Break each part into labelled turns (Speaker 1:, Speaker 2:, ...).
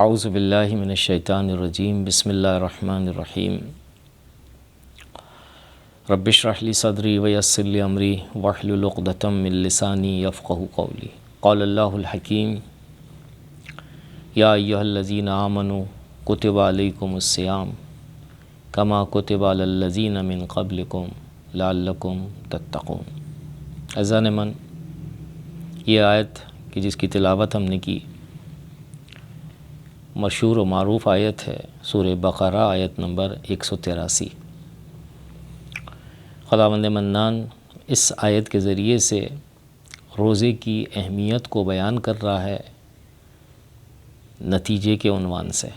Speaker 1: اعوذ باللہ من الشیطان الرجیم بسم اللہ الرحمن الرحیم رب اشرح لی صدری ویسر لی امری واحلل عقدۃ من لسانی یفقہوا قولی قال اللہ الحکیم یا ایھا الذین آمنوا کتب علیکم الصیام کما کتب علی الذین من قبلکم لعلکم تتقون۔ عزیزان من، یہ آیت کہ جس کی تلاوت ہم نے کی مشہور و معروف آیت ہے سورہ بقرہ، آیت نمبر 183۔ خداوند منان اس آیت کے ذریعے سے روزے کی اہمیت کو بیان کر رہا ہے نتیجے کے عنوان سے،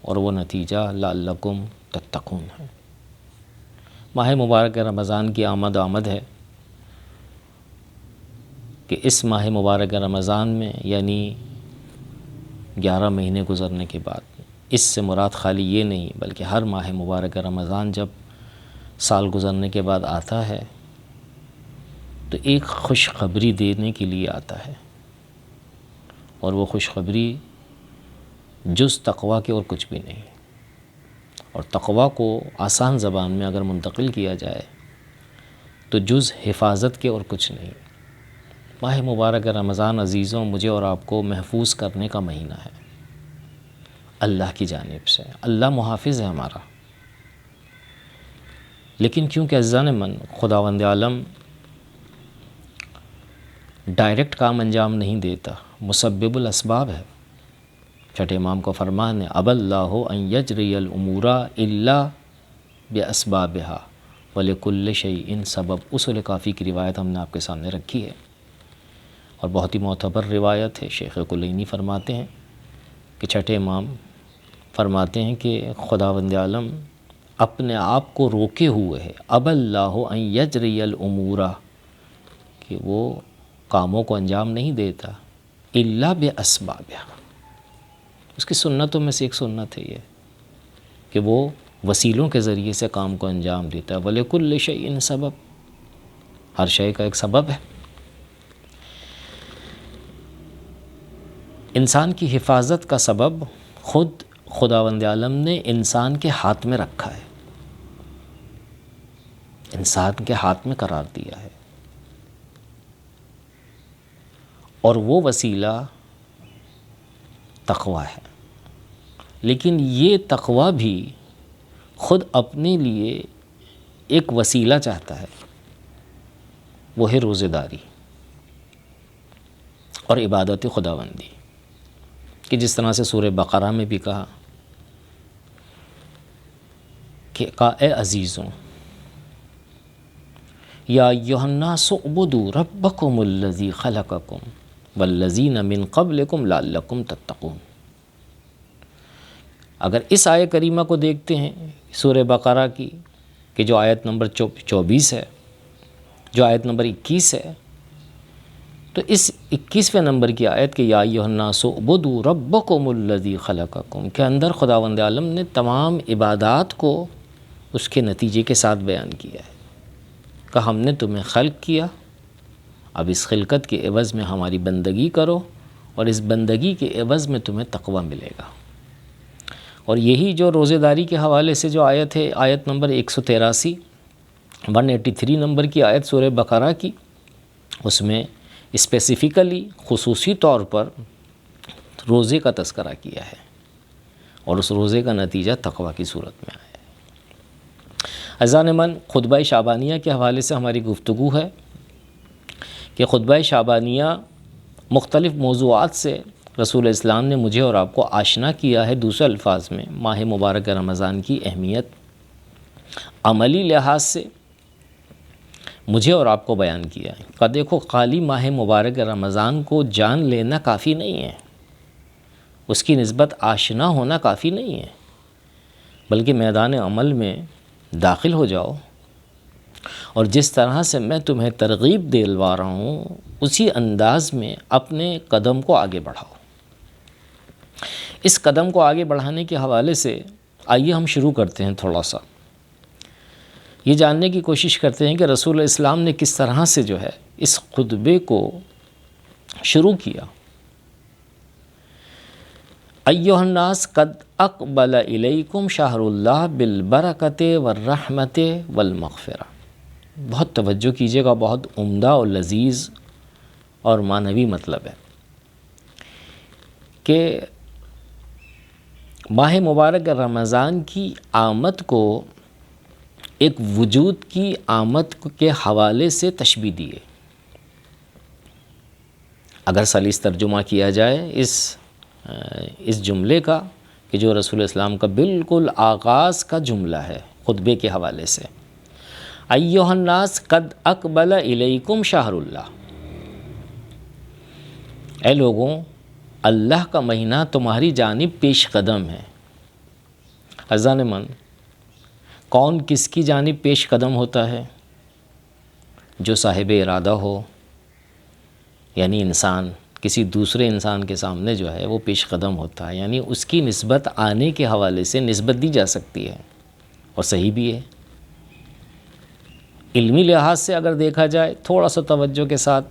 Speaker 1: اور وہ نتیجہ لعلکم تتقون ہے۔ ماہ مبارک رمضان کی آمد ہے کہ اس ماہ مبارک رمضان میں، یعنی 11 مہینے گزرنے کے بعد، اس سے مراد خالی یہ نہیں بلکہ ہر ماہ مبارک رمضان جب سال گزرنے کے بعد آتا ہے تو ایک خوشخبری دینے کے لیے آتا ہے، اور وہ خوشخبری جز تقویٰ کے اور کچھ بھی نہیں۔ اور تقویٰ کو آسان زبان میں اگر منتقل کیا جائے تو جز حفاظت کے اور کچھ نہیں۔ ماہ مبارک رمضان عزیزوں، مجھے اور آپ کو محفوظ کرنے کا مہینہ ہے اللہ کی جانب سے۔ اللہ محافظ ہے ہمارا، لیکن کیونکہ عزیزان من خداوند عالم ڈائریکٹ کام انجام نہیں دیتا، مسبب الاسباب ہے۔ چھٹے امام کو فرمان ہے ابى اللہ ان یجری الامور الا باسبابها ولکل شیء سبب۔ اصول کافی کی روایت ہم نے آپ کے سامنے رکھی ہے، اور بہت ہی معتبر روایت ہے۔ شیخ کلینی فرماتے ہیں کہ چھٹے امام فرماتے ہیں کہ خداوند عالم اپنے آپ کو روکے ہوئے ہے، ابى اللہ ان یجری الامور، کہ وہ کاموں کو انجام نہیں دیتا الا باسبابها۔ اس کی سنتوں میں سے ایک سنت ہے یہ کہ وہ وسیلوں کے ذریعے سے کام کو انجام دیتا ہے۔ وَلِكُلِّ شَيْءٍ سبب، ہر شے کا ایک سبب ہے۔ انسان کی حفاظت کا سبب خود خداوند عالم نے انسان کے ہاتھ میں رکھا ہے، انسان کے ہاتھ میں قرار دیا ہے، اور وہ وسیلہ تقویٰ ہے۔ لیکن یہ تقویٰ بھی خود اپنے لیے ایک وسیلہ چاہتا ہے، وہ ہے روزہ داری اور عبادت خداوندی، کہ جس طرح سے سورہ بقرہ میں بھی کہا کہ اے عزیزوں، یا ایھا الناس اعبدوا ربکم الذی خلقکم والذین من قبلکم لعلکم تتقون۔ اگر اس آیہ کریمہ کو دیکھتے ہیں سورہ بقرہ کی، کہ جو آیت نمبر 24 ہے، جو آیت نمبر 21 ہے، تو اس 21ویں نمبر کی آیت کہ یا ایھا الناس اعبدوا ربکم الذی خلقکم کے اندر خداوند عالم نے تمام عبادات کو اس کے نتیجے کے ساتھ بیان کیا ہے کہ ہم نے تمہیں خلق کیا، اب اس خلقت کے عوض میں ہماری بندگی کرو، اور اس بندگی کے عوض میں تمہیں تقویٰ ملے گا۔ اور یہی جو روزہ داری کے حوالے سے جو آیت ہے، آیت نمبر 183 نمبر کی آیت سورہ بقرہ کی، اس میں اسپیسیفکلی خصوصی طور پر روزے کا تذکرہ کیا ہے، اور اس روزے کا نتیجہ تقویٰ کی صورت میں آیا ہے۔ عزیزان من، خطبہ شعبانیہ کے حوالے سے ہماری گفتگو ہے کہ خطبہ شعبانیہ مختلف موضوعات سے رسول اسلام نے مجھے اور آپ کو آشنا کیا ہے۔ دوسرے الفاظ میں ماہ مبارک رمضان کی اہمیت عملی لحاظ سے مجھے اور آپ کو بیان کیا ہے کہ دیکھو، خالی ماہ مبارک رمضان کو جان لینا کافی نہیں ہے، اس کی نسبت آشنا ہونا کافی نہیں ہے، بلکہ میدان عمل میں داخل ہو جاؤ، اور جس طرح سے میں تمہیں ترغیب دلوا رہا ہوں اسی انداز میں اپنے قدم کو آگے بڑھاؤ۔ اس قدم کو آگے بڑھانے کے حوالے سے آئیے ہم شروع کرتے ہیں، تھوڑا سا یہ جاننے کی کوشش کرتے ہیں کہ رسول اسلام نے کس طرح سے جو ہے اس خطبے کو شروع کیا۔ ایھا الناس قد اقبل الیکم شہر اللہ بالبرکۃ والرحمۃ والمغفرہ. بہت توجہ کیجیے گا، بہت عمدہ اور لذیذ اور معنوی مطلب ہے کہ ماہ مبارک رمضان کی آمد کو ایک وجود کی آمد کے حوالے سے تشبیہ دی ہے. اگر سلیس ترجمہ کیا جائے اس جملے کا کہ جو رسول اسلام کا بالکل آغاز کا جملہ ہے خطبے کے حوالے سے، ایھا الناس قد اقبل الیکم شہر اللہ، اے لوگوں اللہ کا مہینہ تمہاری جانب پیش قدم ہے. عزیزان من، کون کس کی جانب پیش قدم ہوتا ہے؟ جو صاحب ارادہ ہو، یعنی انسان کسی دوسرے انسان کے سامنے جو ہے وہ پیش قدم ہوتا ہے، یعنی اس کی نسبت آنے کے حوالے سے نسبت دی جا سکتی ہے اور صحیح بھی ہے. علمی لحاظ سے اگر دیکھا جائے تھوڑا سا توجہ کے ساتھ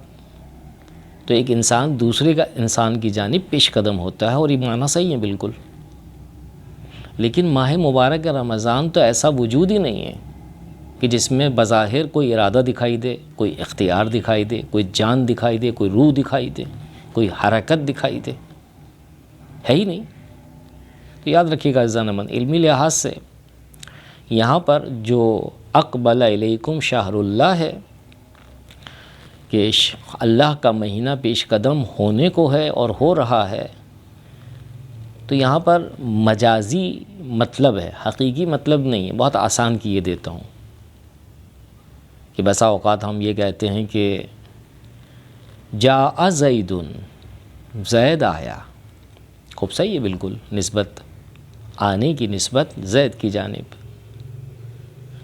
Speaker 1: تو ایک انسان دوسرے کا انسان کی جانب پیش قدم ہوتا ہے، اور یہ معنی صحیح ہے بالکل. لیکن ماہ مبارک رمضان تو ایسا وجود ہی نہیں ہے کہ جس میں بظاہر کوئی ارادہ دکھائی دے، کوئی اختیار دکھائی دے، کوئی جان دکھائی دے، کوئی روح دکھائی دے، کوئی حرکت دکھائی دے، ہے ہی نہیں. تو یاد رکھیے گا عزیزان من، علمی لحاظ سے یہاں پر جو اقبل الیکم شہر اللہ ہے کہ اللہ کا مہینہ پیش قدم ہونے کو ہے اور ہو رہا ہے، تو یہاں پر مجازی مطلب ہے، حقیقی مطلب نہیں ہے. بہت آسان کیے دیتا ہوں کہ بسا اوقات ہم یہ کہتے ہیں کہ جاء زید، زید آیا. خوب صحیح ہے بالکل، نسبت آنے کی نسبت زید کی جانب.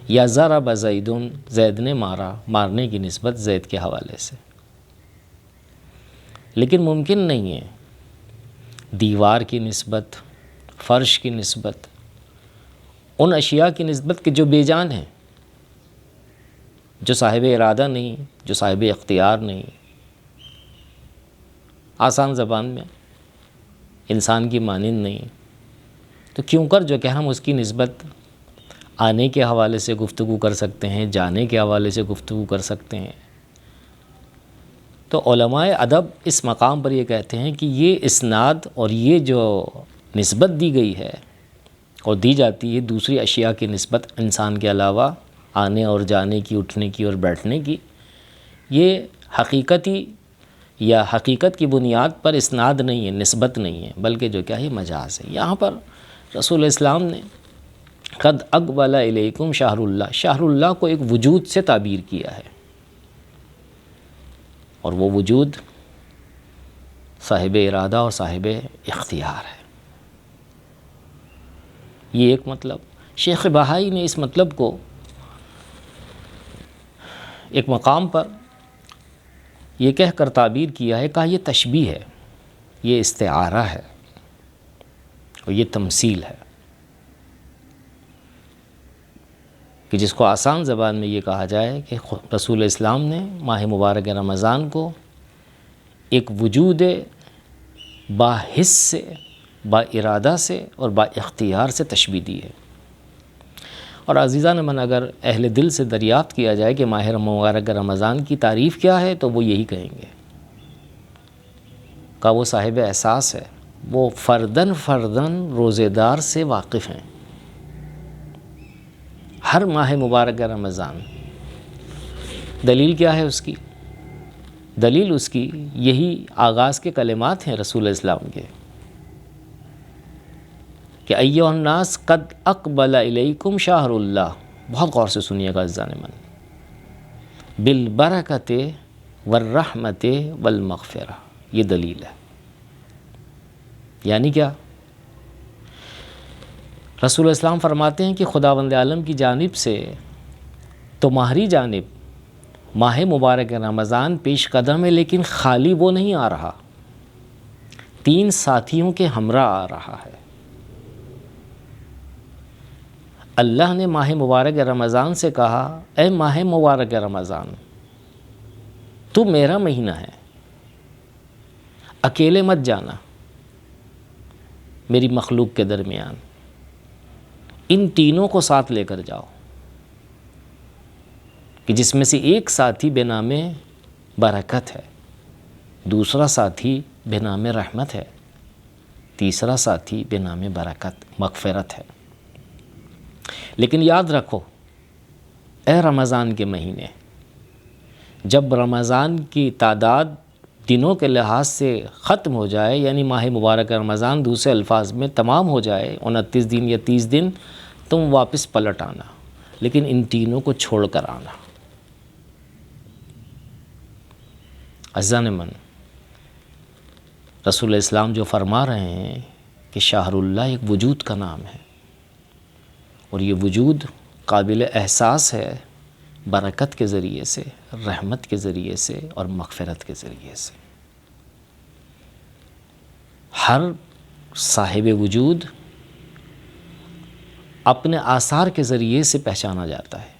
Speaker 1: یا ضرب زید، زید نے مارا، مارنے کی نسبت زید کے حوالے سے. لیکن ممکن نہیں ہے دیوار کی نسبت، فرش کی نسبت، ان اشیاء کی نسبت کہ جو بے جان ہیں، جو صاحب ارادہ نہیں، جو صاحب اختیار نہیں. آسان زبان میں انسان کی مانند نہیں، تو کیوں کر جو کہ ہم اس کی نسبت آنے کے حوالے سے گفتگو کر سکتے ہیں، جانے کے حوالے سے گفتگو کر سکتے ہیں. تو علماء ادب اس مقام پر یہ کہتے ہیں کہ یہ اسناد اور یہ جو نسبت دی گئی ہے اور دی جاتی ہے دوسری اشیاء کی نسبت انسان کے علاوہ آنے اور جانے کی، اٹھنے کی اور بیٹھنے کی، یہ حقیقتی یا حقیقت کی بنیاد پر اسناد نہیں ہے، نسبت نہیں ہے، بلکہ جو کیا ہے مجاز ہے. یہاں پر رسول اسلام نے قد اقبل الیکم شہر اللہ، شہر اللہ کو ایک وجود سے تعبیر کیا ہے، اور وہ وجود صاحب ارادہ اور صاحب اختیار ہے. یہ ایک مطلب. شیخ بہائی نے اس مطلب کو ایک مقام پر یہ کہہ کر تعبیر کیا ہے، کہا یہ تشبیہ ہے، یہ استعارہ ہے اور یہ تمثیل ہے، کہ جس کو آسان زبان میں یہ کہا جائے کہ رسول اسلام نے ماہ مبارک رمضان کو ایک وجود باحث سے، با ارادہ سے اور با اختیار سے تشبیہ دی ہے. اور عزیزان من، اگر اہل دل سے دریافت کیا جائے کہ ماہ مبارک رمضان کی تعریف کیا ہے تو وہ یہی کہیں گے کہ وہ صاحب احساس ہے، وہ فردن فردن روزے دار سے واقف ہیں. ہر ماہ مبارک رمضان، دلیل کیا ہے اس کی؟ دلیل اس کی یہی آغاز کے کلمات ہیں رسول اسلام کے کہ ایھا الناس قد اقبل الیکم شہر اللہ. بہت غور سے سنیے گا عزیزان من. بالبرکۃ والرحمۃ والمغفرہ، یہ دلیل ہے. یعنی کیا؟ رسول اسلام فرماتے ہیں کہ خداوند عالم کی جانب سے تمہاری جانب ماہ مبارک رمضان پیش قدم ہے، لیکن خالی وہ نہیں آ رہا، 3 ساتھیوں کے ہمراہ آ رہا ہے. اللہ نے ماہ مبارک رمضان سے کہا، اے ماہ مبارک رمضان، تو میرا مہینہ ہے، اکیلے مت جانا، میری مخلوق کے درمیان، ان تینوں کو ساتھ لے کر جاؤ کہ جس میں سے ایک ساتھی بے نام برکت ہے، دوسرا ساتھی بے نام رحمت ہے، تیسرا ساتھی بے نام برکت مغفرت ہے۔ لیکن یاد رکھو اے رمضان کے مہینے، جب رمضان کی تعداد دنوں کے لحاظ سے ختم ہو جائے، یعنی ماہ مبارک رمضان دوسرے الفاظ میں تمام ہو جائے، 29 دن یا 30 دن، تم واپس پلٹ آنا، لیکن ان تینوں کو چھوڑ کر آنا۔ عزیزان من، رسول اسلام جو فرما رہے ہیں کہ شہر اللہ ایک وجود کا نام ہے، اور یہ وجود قابل احساس ہے برکت کے ذریعے سے، رحمت کے ذریعے سے اور مغفرت کے ذریعے سے۔ ہر صاحب وجود اپنے آثار کے ذریعے سے پہچانا جاتا ہے۔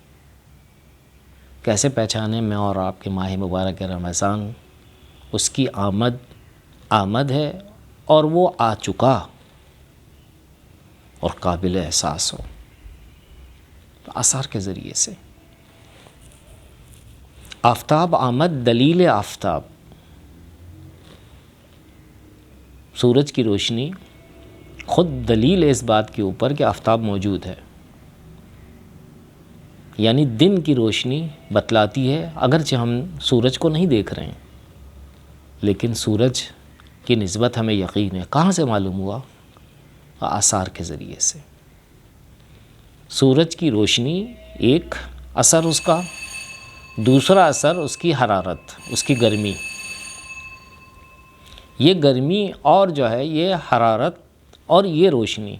Speaker 1: کیسے پہچانے؟ میں اور آپ کے ماہ مبارک رمضان، اس کی آمد ہے اور وہ آ چکا اور قابل احساس ہو، تو آثار کے ذریعے سے۔ آفتاب آمد دلیل آفتاب، سورج کی روشنی خود دلیل ہے اس بات کے اوپر کہ آفتاب موجود ہے، یعنی دن کی روشنی بتلاتی ہے، اگرچہ ہم سورج کو نہیں دیکھ رہے ہیں لیکن سورج کی نسبت ہمیں یقین ہے۔ کہاں سے معلوم ہوا؟ آثار کے ذریعے سے۔ سورج کی روشنی ایک اثر اس کا، دوسرا اثر اس کی حرارت، اس کی گرمی۔ یہ گرمی اور جو ہے یہ حرارت اور یہ روشنی،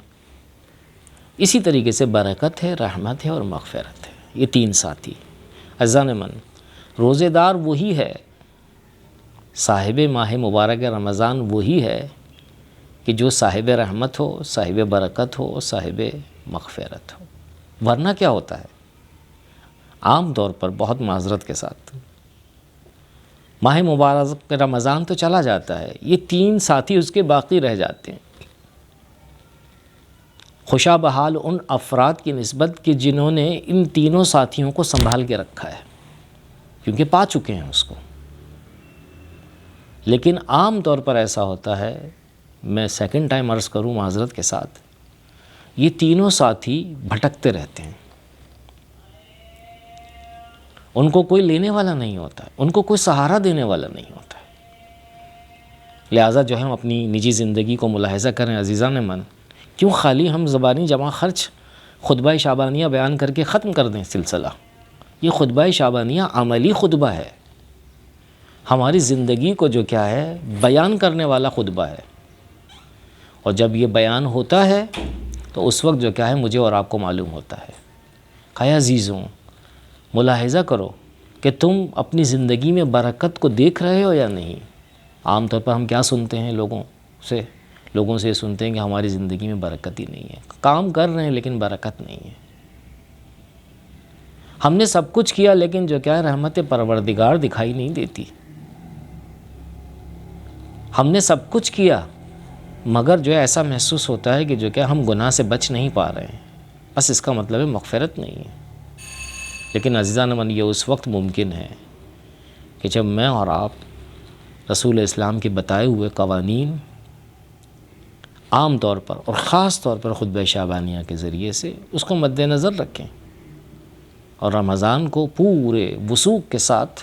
Speaker 1: اسی طریقے سے برکت ہے، رحمت ہے اور مغفرت ہے، یہ تین ساتھی۔ عزیزان من، روزے دار وہی ہے، صاحب ماہ مبارک رمضان وہی ہے کہ جو صاحب رحمت ہو، صاحب برکت ہو، صاحب مغفرت ہو۔ ورنہ کیا ہوتا ہے؟ عام طور پر بہت معذرت کے ساتھ ماہ مبارک رمضان تو چلا جاتا ہے، یہ تین ساتھی اس کے باقی رہ جاتے ہیں۔ خوشا بحال ان افراد کی نسبت کہ جنہوں نے ان تینوں ساتھیوں کو سنبھال کے رکھا ہے، کیونکہ پا چکے ہیں اس کو۔ لیکن عام طور پر ایسا ہوتا ہے، میں سیکنڈ ٹائم عرض کروں معذرت کے ساتھ، یہ تینوں ساتھی بھٹکتے رہتے ہیں، ان کو کوئی لینے والا نہیں ہوتا ہے، ان کو کوئی سہارا دینے والا نہیں ہوتا ہے۔ لہٰذا جو ہے ہم اپنی نجی زندگی کو ملاحظہ کریں عزیزان من، کیوں خالی ہم زبانی جمع خرچ خطبہ شعبانیہ بیان کر کے ختم کر دیں سلسلہ؟ یہ خطبہ شعبانیہ عملی خطبہ ہے، ہماری زندگی کو جو کیا ہے بیان کرنے والا خطبہ ہے، اور جب یہ بیان ہوتا ہے تو اس وقت جو کیا ہے مجھے اور آپ کو معلوم ہوتا ہے۔ کہا عزیزوں، ملاحظہ کرو کہ تم اپنی زندگی میں برکت کو دیکھ رہے ہو یا نہیں۔ عام طور پر ہم کیا سنتے ہیں لوگوں سے یہ سنتے ہیں کہ ہماری زندگی میں برکت ہی نہیں ہے، کام کر رہے ہیں لیکن برکت نہیں ہے۔ ہم نے سب کچھ کیا لیکن جو کیا ہے رحمت پروردگار دکھائی نہیں دیتی۔ ہم نے سب کچھ کیا مگر جو ہے ایسا محسوس ہوتا ہے کہ جو کہ ہم گناہ سے بچ نہیں پا رہے ہیں، بس اس کا مطلب ہے مغفرت نہیں ہے۔ لیکن عزیزان من، یہ اس وقت ممکن ہے کہ جب میں اور آپ رسول اسلام کے بتائے ہوئے قوانین عام طور پر اور خاص طور پر خطبہ شعبانیہ کے ذریعے سے اس کو مد نظر رکھیں اور رمضان کو پورے وثوق کے ساتھ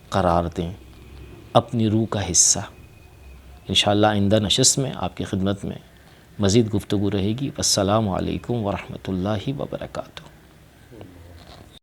Speaker 1: قرار دیں اپنی روح کا حصہ۔ انشاءاللہ آئندہ نشست میں آپ کی خدمت میں مزید گفتگو رہے گی۔ السلام علیکم ورحمۃ اللہ وبرکاتہ۔